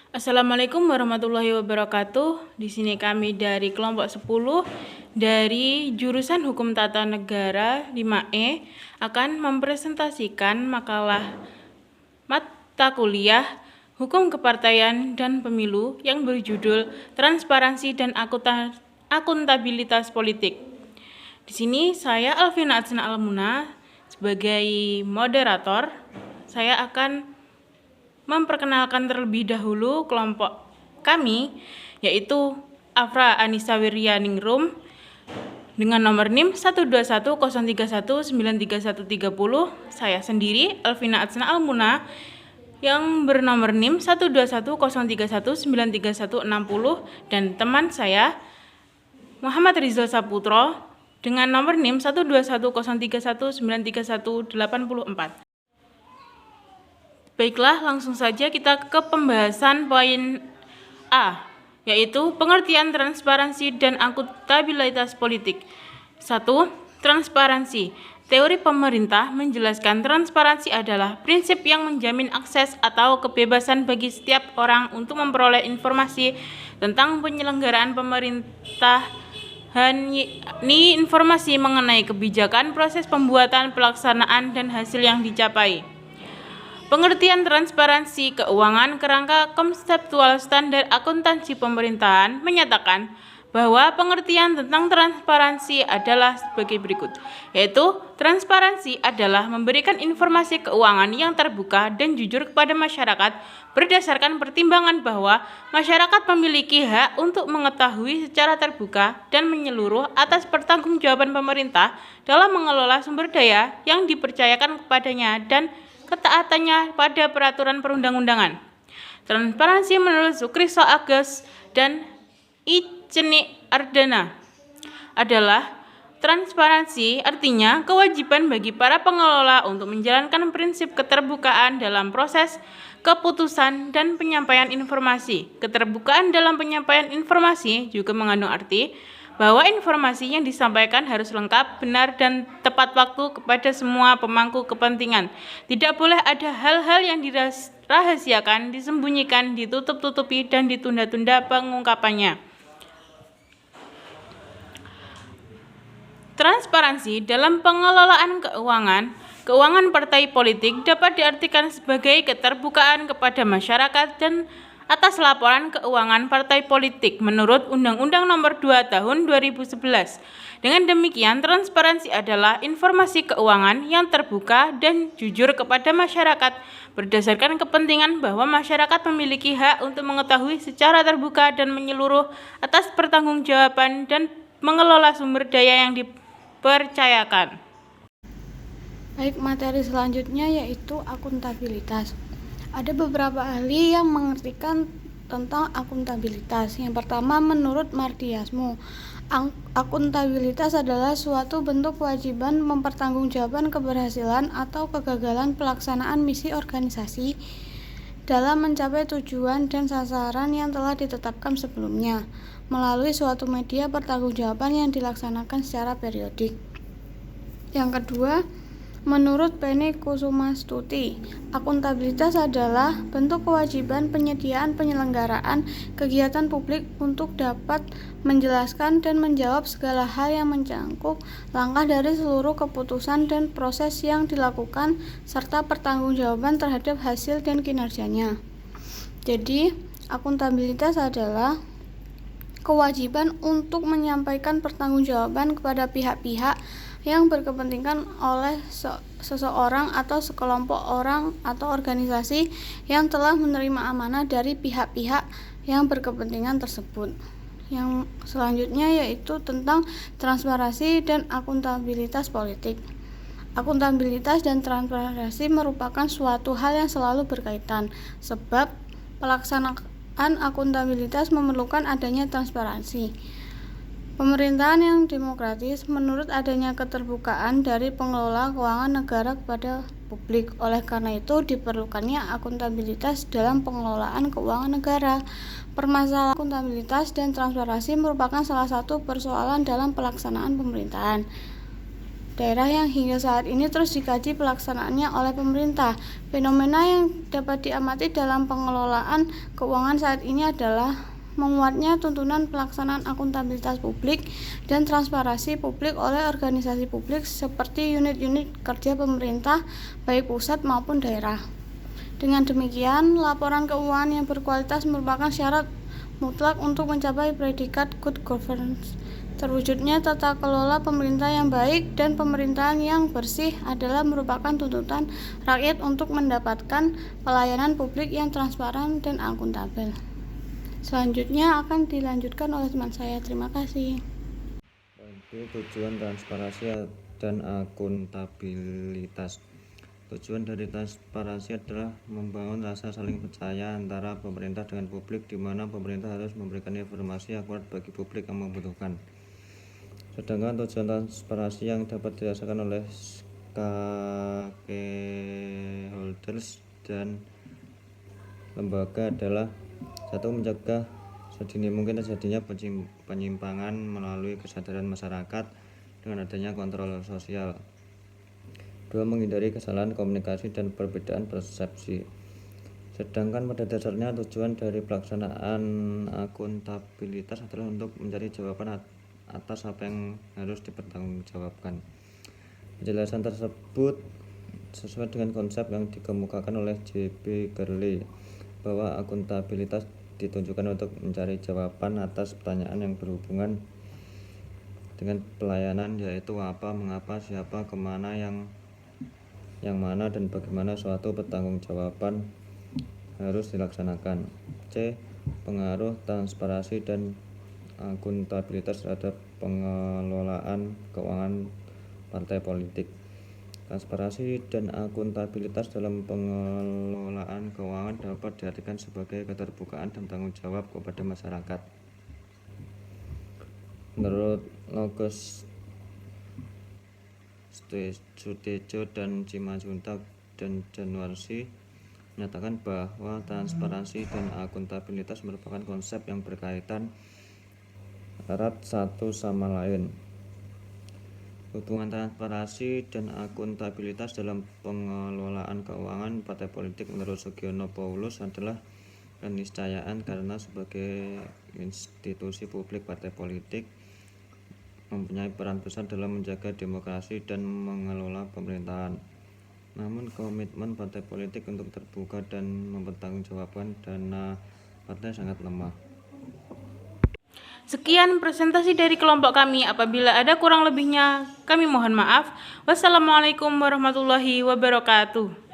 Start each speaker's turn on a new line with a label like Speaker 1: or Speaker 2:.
Speaker 1: Assalamualaikum warahmatullahi wabarakatuh. Di sini kami dari kelompok 10 dari jurusan Hukum Tata Negara 5E akan mempresentasikan makalah mata kuliah Hukum Kepartaian dan Pemilu yang berjudul Transparansi dan Akuntabilitas Politik. Di sini saya Alvina Atsna Almuna sebagai moderator. Saya akan memperkenalkan terlebih dahulu kelompok kami, yaitu Afra Anissa Wiryaningrum dengan nomor NIM 12103193130. Saya sendiri Alvina Atsna Almuna yang bernomor NIM 12103193160 dan teman saya Muhammad Rizal Saputro dengan nomor NIM 12103193184. Baiklah, langsung saja kita ke pembahasan poin A, yaitu pengertian transparansi dan akuntabilitas politik. 1. Transparansi. Teori pemerintah menjelaskan transparansi adalah prinsip yang menjamin akses atau kebebasan bagi setiap orang untuk memperoleh informasi tentang penyelenggaraan pemerintahan, informasi mengenai kebijakan, proses pembuatan, pelaksanaan, dan hasil yang dicapai. Pengertian transparansi keuangan kerangka konseptual standar akuntansi pemerintahan menyatakan bahwa pengertian tentang transparansi adalah sebagai berikut, yaitu transparansi adalah memberikan informasi keuangan yang terbuka dan jujur kepada masyarakat berdasarkan pertimbangan bahwa masyarakat memiliki hak untuk mengetahui secara terbuka dan menyeluruh atas pertanggungjawaban pemerintah dalam mengelola sumber daya yang dipercayakan kepadanya dan ketaatannya pada peraturan perundang-undangan. Transparansi menurut Sukriso Agus dan Iceni Ardana adalah transparansi artinya kewajiban bagi para pengelola untuk menjalankan prinsip keterbukaan dalam proses keputusan dan penyampaian informasi. Keterbukaan dalam penyampaian informasi juga mengandung arti bahwa informasi yang disampaikan harus lengkap, benar, dan tepat waktu kepada semua pemangku kepentingan. Tidak boleh ada hal-hal yang dirahasiakan, disembunyikan, ditutup-tutupi, dan ditunda-tunda pengungkapannya. Transparansi dalam pengelolaan keuangan partai politik dapat diartikan sebagai keterbukaan kepada masyarakat dan atas laporan keuangan partai politik menurut Undang-Undang Nomor 2 Tahun 2011. Dengan demikian, transparansi adalah informasi keuangan yang terbuka dan jujur kepada masyarakat berdasarkan kepentingan bahwa masyarakat memiliki hak untuk mengetahui secara terbuka dan menyeluruh atas pertanggungjawaban dan mengelola sumber daya yang dipercayakan.
Speaker 2: Baik, materi selanjutnya yaitu akuntabilitas. Ada beberapa ahli yang mengartikan tentang akuntabilitas. Yang pertama, menurut Mardiasmu, akuntabilitas adalah suatu bentuk kewajiban mempertanggungjawabkan keberhasilan atau kegagalan pelaksanaan misi organisasi dalam mencapai tujuan dan sasaran yang telah ditetapkan sebelumnya melalui suatu media pertanggungjawaban yang dilaksanakan secara periodik. Yang kedua, menurut Penny Kusumastuti, akuntabilitas adalah bentuk kewajiban penyediaan penyelenggaraan kegiatan publik untuk dapat menjelaskan dan menjawab segala hal yang mencangkup langkah dari seluruh keputusan dan proses yang dilakukan serta pertanggungjawaban terhadap hasil dan kinerjanya. Jadi, akuntabilitas adalah kewajiban untuk menyampaikan pertanggungjawaban kepada pihak-pihak yang berkepentingan oleh seseorang atau sekelompok orang atau organisasi yang telah menerima amanah dari pihak-pihak yang berkepentingan tersebut. Yang selanjutnya yaitu tentang transparansi dan akuntabilitas politik. Akuntabilitas dan transparansi merupakan suatu hal yang selalu berkaitan, sebab pelaksanaan akuntabilitas memerlukan adanya transparansi. Pemerintahan yang demokratis menurut adanya keterbukaan dari pengelola keuangan negara kepada publik. Oleh karena itu, diperlukannya akuntabilitas dalam pengelolaan keuangan negara. Permasalahan akuntabilitas dan transparansi merupakan salah satu persoalan dalam pelaksanaan pemerintahan. daerah yang hingga saat ini terus dikaji pelaksanaannya oleh pemerintah. Fenomena yang dapat diamati dalam pengelolaan keuangan saat ini adalah menguatnya tuntunan pelaksanaan akuntabilitas publik dan transparansi publik oleh organisasi publik seperti unit-unit kerja pemerintah, baik pusat maupun daerah. Dengan demikian, laporan keuangan yang berkualitas merupakan syarat mutlak untuk mencapai predikat good governance. Terwujudnya tata kelola pemerintah yang baik dan pemerintahan yang bersih adalah merupakan tuntutan rakyat untuk mendapatkan pelayanan publik yang transparan dan akuntabel. Selanjutnya akan dilanjutkan oleh teman saya. Terima kasih.
Speaker 3: Itu tujuan transparansi dan akuntabilitas. Tujuan dari transparansi adalah membangun rasa saling percaya antara pemerintah dengan publik, di mana pemerintah harus memberikan informasi akurat bagi publik yang membutuhkan. Sedangkan tujuan transparansi yang dapat dirasakan oleh stakeholders dan lembaga adalah: 1. Mencegah sedini mungkin terjadinya penyimpangan melalui kesadaran masyarakat dengan adanya kontrol sosial. 2. Menghindari kesalahan komunikasi dan perbedaan persepsi. Sedangkan pada dasarnya tujuan dari pelaksanaan akuntabilitas adalah untuk mencari jawaban atas apa yang harus dipertanggungjawabkan. Penjelasan tersebut sesuai dengan konsep yang dikemukakan oleh J.B. Gurley, bahwa akuntabilitas ditunjukkan untuk mencari jawaban atas pertanyaan yang berhubungan dengan pelayanan, yaitu apa, mengapa, siapa, kemana, yang mana, dan bagaimana suatu pertanggungjawaban harus dilaksanakan. C. Pengaruh transparansi dan akuntabilitas terhadap pengelolaan keuangan partai politik. Transparansi dan akuntabilitas dalam pengelolaan keuangan dapat diartikan sebagai keterbukaan dan tanggung jawab kepada masyarakat. Menurut Logos Sutejo dan Cimajuntak dan Januarsi menyatakan bahwa transparansi dan akuntabilitas merupakan konsep yang berkaitan erat satu sama lain. Hubungan transparansi dan akuntabilitas dalam pengelolaan keuangan partai politik menurut Sugiono Paulus adalah keniscayaan karena sebagai institusi publik, partai politik mempunyai peran besar dalam menjaga demokrasi dan mengelola pemerintahan. Namun komitmen partai politik untuk terbuka dan mempertanggungjawabkan dana partai sangat lemah.
Speaker 1: Sekian presentasi dari kelompok kami. Apabila ada kurang lebihnya, kami mohon maaf. Wassalamualaikum warahmatullahi wabarakatuh.